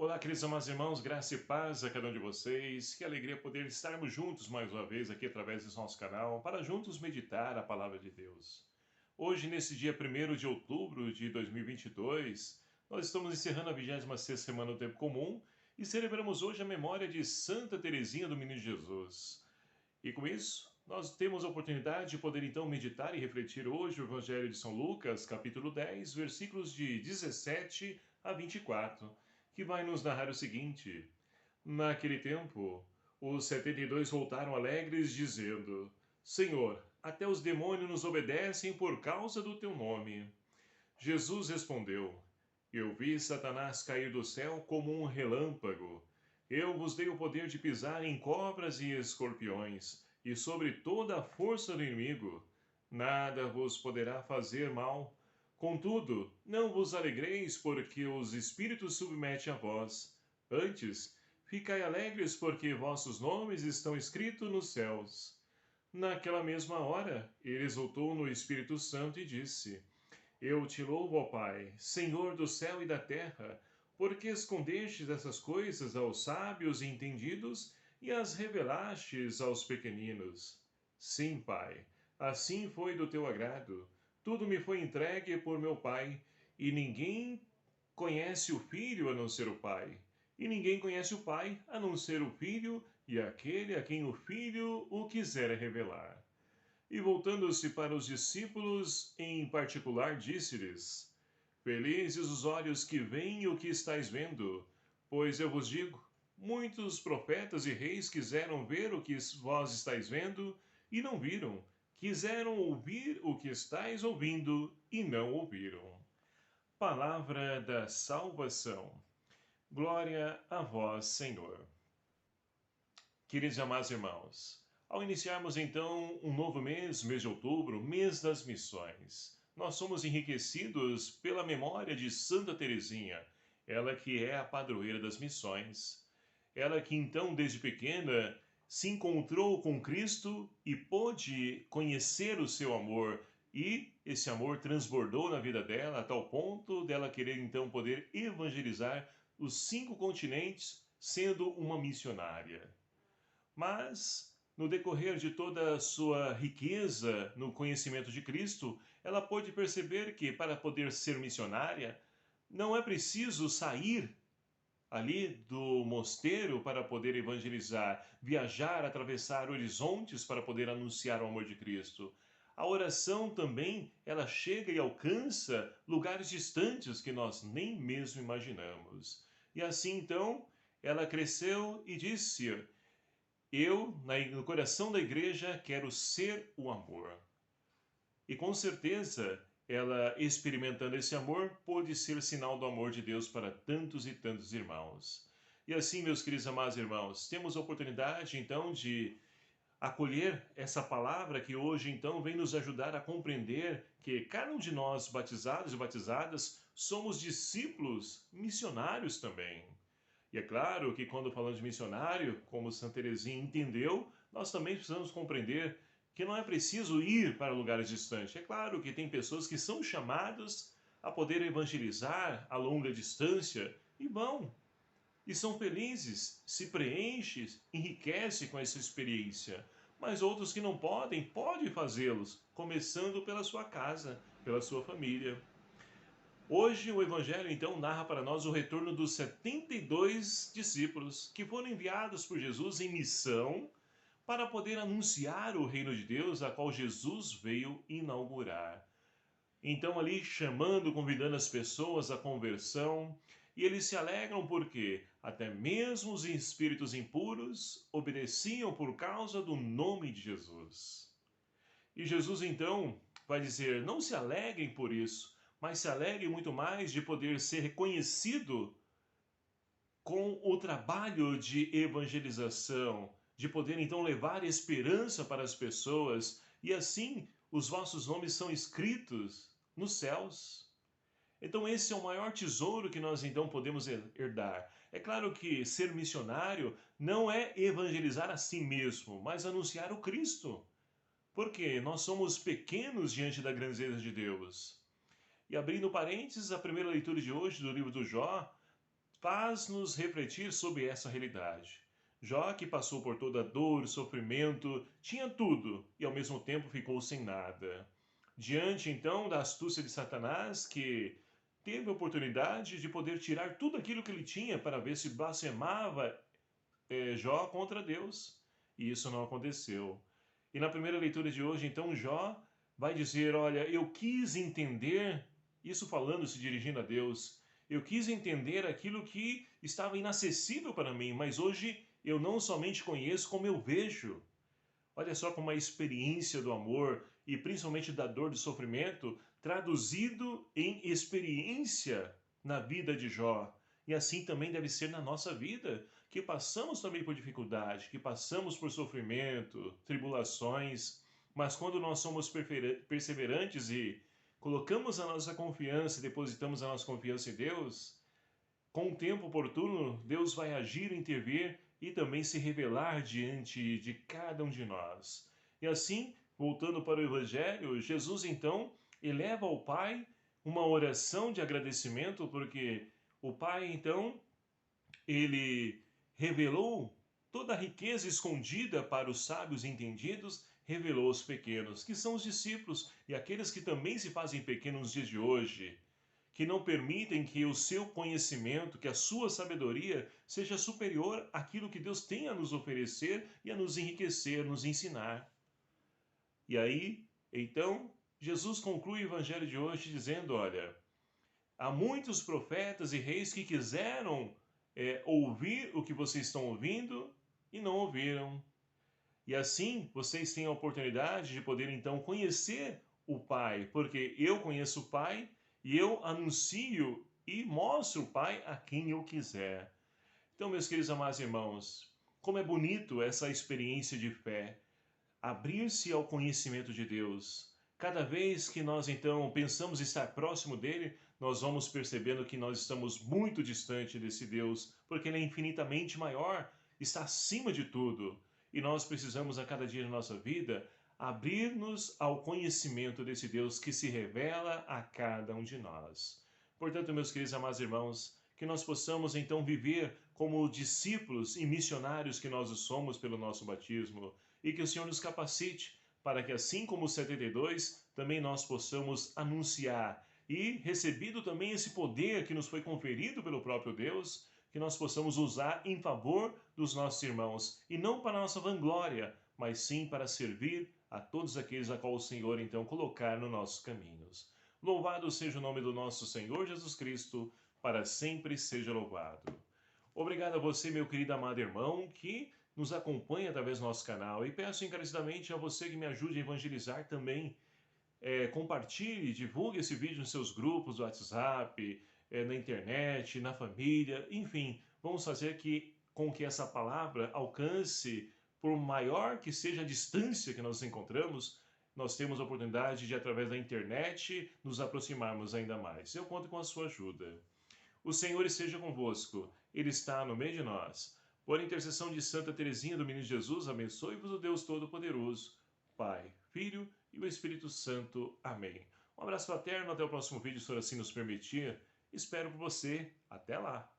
Olá, queridos amados irmãos, graça e paz a cada um de vocês. Que alegria poder estarmos juntos mais uma vez aqui através desse nosso canal para juntos meditar a palavra de Deus. Hoje, nesse dia 1º de outubro de 2022, nós estamos encerrando a 26ª semana do Tempo Comum e celebramos hoje a memória de Santa Teresinha do Menino Jesus. E com isso, nós temos a oportunidade de poder então meditar e refletir hoje o Evangelho de São Lucas, capítulo 10, versículos de 17 a 24, que vai nos narrar o seguinte: Naquele tempo, os 72 voltaram alegres, dizendo: Senhor, até os demônios nos obedecem por causa do teu nome. Jesus respondeu: Eu vi Satanás cair do céu como um relâmpago. Eu vos dei o poder de pisar em cobras e escorpiões, e sobre toda a força do inimigo. Nada vos poderá fazer mal. Contudo, não vos alegreis porque os espíritos submetem a vós. Antes, ficai alegres porque vossos nomes estão escritos nos céus. Naquela mesma hora, ele exultou no Espírito Santo e disse: Eu te louvo, ó Pai, Senhor do céu e da terra, porque escondestes essas coisas aos sábios e entendidos e as revelastes aos pequeninos. Sim, Pai, assim foi do teu agrado. Tudo me foi entregue por meu Pai, e ninguém conhece o Filho a não ser o Pai. E ninguém conhece o Pai a não ser o Filho e aquele a quem o Filho o quiser revelar. E voltando-se para os discípulos, em particular, disse-lhes: Felizes os olhos que veem o que estáis vendo, pois eu vos digo, muitos profetas e reis quiseram ver o que vós estáis vendo e não viram, quiseram ouvir o que estáis ouvindo e não ouviram. Palavra da salvação. Glória a vós, Senhor. Queridos e amados irmãos, ao iniciarmos então um novo mês, mês de outubro, mês das missões, nós somos enriquecidos pela memória de Santa Teresinha, ela que é a padroeira das missões. Ela que então, desde pequena, se encontrou com Cristo e pôde conhecer o seu amor, e esse amor transbordou na vida dela a tal ponto dela querer então poder evangelizar os 5 continentes, sendo uma missionária. Mas, no decorrer de toda a sua riqueza no conhecimento de Cristo, ela pôde perceber que, para poder ser missionária, não é preciso sair ali do mosteiro para poder evangelizar, viajar, atravessar horizontes para poder anunciar o amor de Cristo. A oração também, ela chega e alcança lugares distantes que nós nem mesmo imaginamos. E assim, então, ela cresceu e disse: Eu, no coração da igreja, quero ser o amor. E com certeza, ela, experimentando esse amor, pôde ser sinal do amor de Deus para tantos e tantos irmãos. E assim, meus queridos amados irmãos, temos a oportunidade, então, de acolher essa palavra que hoje, então, vem nos ajudar a compreender que cada um de nós, batizados e batizadas, somos discípulos missionários também. E é claro que quando falamos de missionário, como Santa Teresinha entendeu, nós também precisamos compreender que não é preciso ir para lugares distantes. É claro que tem pessoas que são chamadas a poder evangelizar a longa distância e vão. E são felizes, se preenchem, enriquecem com essa experiência. Mas outros que não podem, podem fazê-los, começando pela sua casa, pela sua família. Hoje o Evangelho então narra para nós o retorno dos 72 discípulos que foram enviados por Jesus em missão para poder anunciar o reino de Deus, a qual Jesus veio inaugurar. Então ali chamando, convidando as pessoas à conversão, e eles se alegram porque até mesmo os espíritos impuros obedeciam por causa do nome de Jesus. E Jesus então vai dizer: não se alegrem por isso, mas se alegrem muito mais de poder ser reconhecido com o trabalho de evangelização, de poder então levar esperança para as pessoas, e assim os vossos nomes são escritos nos céus. Então esse é o maior tesouro que nós então podemos herdar. É claro que ser missionário não é evangelizar a si mesmo, mas anunciar o Cristo. Porque nós somos pequenos diante da grandeza de Deus. E abrindo parênteses, a primeira leitura de hoje do livro do Jó faz-nos refletir sobre essa realidade. Jó, que passou por toda dor, sofrimento, tinha tudo e ao mesmo tempo ficou sem nada. Diante então da astúcia de Satanás, que teve a oportunidade de poder tirar tudo aquilo que ele tinha para ver se blasfemava Jó contra Deus. E isso não aconteceu. E na primeira leitura de hoje, então, Jó vai dizer: Olha, eu quis entender, isso falando, se dirigindo a Deus, eu quis entender aquilo que estava inacessível para mim, mas hoje eu não somente conheço, como eu vejo. Olha só como a experiência do amor e principalmente da dor do sofrimento traduzido em experiência na vida de Jó. E assim também deve ser na nossa vida, que passamos também por dificuldade, que passamos por sofrimento, tribulações, mas quando nós somos perseverantes e colocamos a nossa confiança, depositamos a nossa confiança em Deus, com o tempo oportuno, Deus vai agir, intervir e também se revelar diante de cada um de nós. E assim, voltando para o Evangelho, Jesus então eleva ao Pai uma oração de agradecimento, porque o Pai então, ele revelou toda a riqueza escondida para os sábios entendidos, revelou aos pequenos, que são os discípulos e aqueles que também se fazem pequenos nos dias de hoje, que não permitem que o seu conhecimento, que a sua sabedoria seja superior àquilo que Deus tem a nos oferecer e a nos enriquecer, nos ensinar. E aí, então, Jesus conclui o evangelho de hoje dizendo: olha, há muitos profetas e reis que quiseram ouvir o que vocês estão ouvindo e não ouviram. E assim vocês têm a oportunidade de poder então conhecer o Pai, porque eu conheço o Pai e eu anuncio e mostro o Pai a quem eu quiser. Então, meus queridos amados irmãos, como é bonito essa experiência de fé, abrir-se ao conhecimento de Deus. Cada vez que nós então pensamos estar próximo dele, nós vamos percebendo que nós estamos muito distante desse Deus, porque ele é infinitamente maior, está acima de tudo. E nós precisamos a cada dia da nossa vida abrir-nos ao conhecimento desse Deus que se revela a cada um de nós. Portanto, meus queridos amados irmãos, que nós possamos então viver como discípulos e missionários que nós somos pelo nosso batismo, e que o Senhor nos capacite para que, assim como os 72, também nós possamos anunciar e, recebido também esse poder que nos foi conferido pelo próprio Deus, que nós possamos usar em favor dos nossos irmãos e não para a nossa vanglória, mas sim para servir a todos aqueles a qual o Senhor então colocar nos nossos caminhos. Louvado seja o nome do nosso Senhor Jesus Cristo, para sempre seja louvado. Obrigado a você, meu querido amado irmão, que nos acompanha através do nosso canal, e peço encarecidamente a você que me ajude a evangelizar também. Compartilhe, divulgue esse vídeo nos seus grupos do WhatsApp, na internet, na família, enfim, vamos fazer com que essa palavra alcance, por maior que seja a distância que nós encontramos, nós temos a oportunidade de, através da internet, nos aproximarmos ainda mais. Eu conto com a sua ajuda. O Senhor esteja convosco, Ele está no meio de nós. Por intercessão de Santa Teresinha do Menino Jesus, abençoe-vos o Deus Todo-Poderoso, Pai, Filho e o Espírito Santo. Amém. Um abraço fraterno, até o próximo vídeo, se assim nos permitir. Espero por você. Até lá!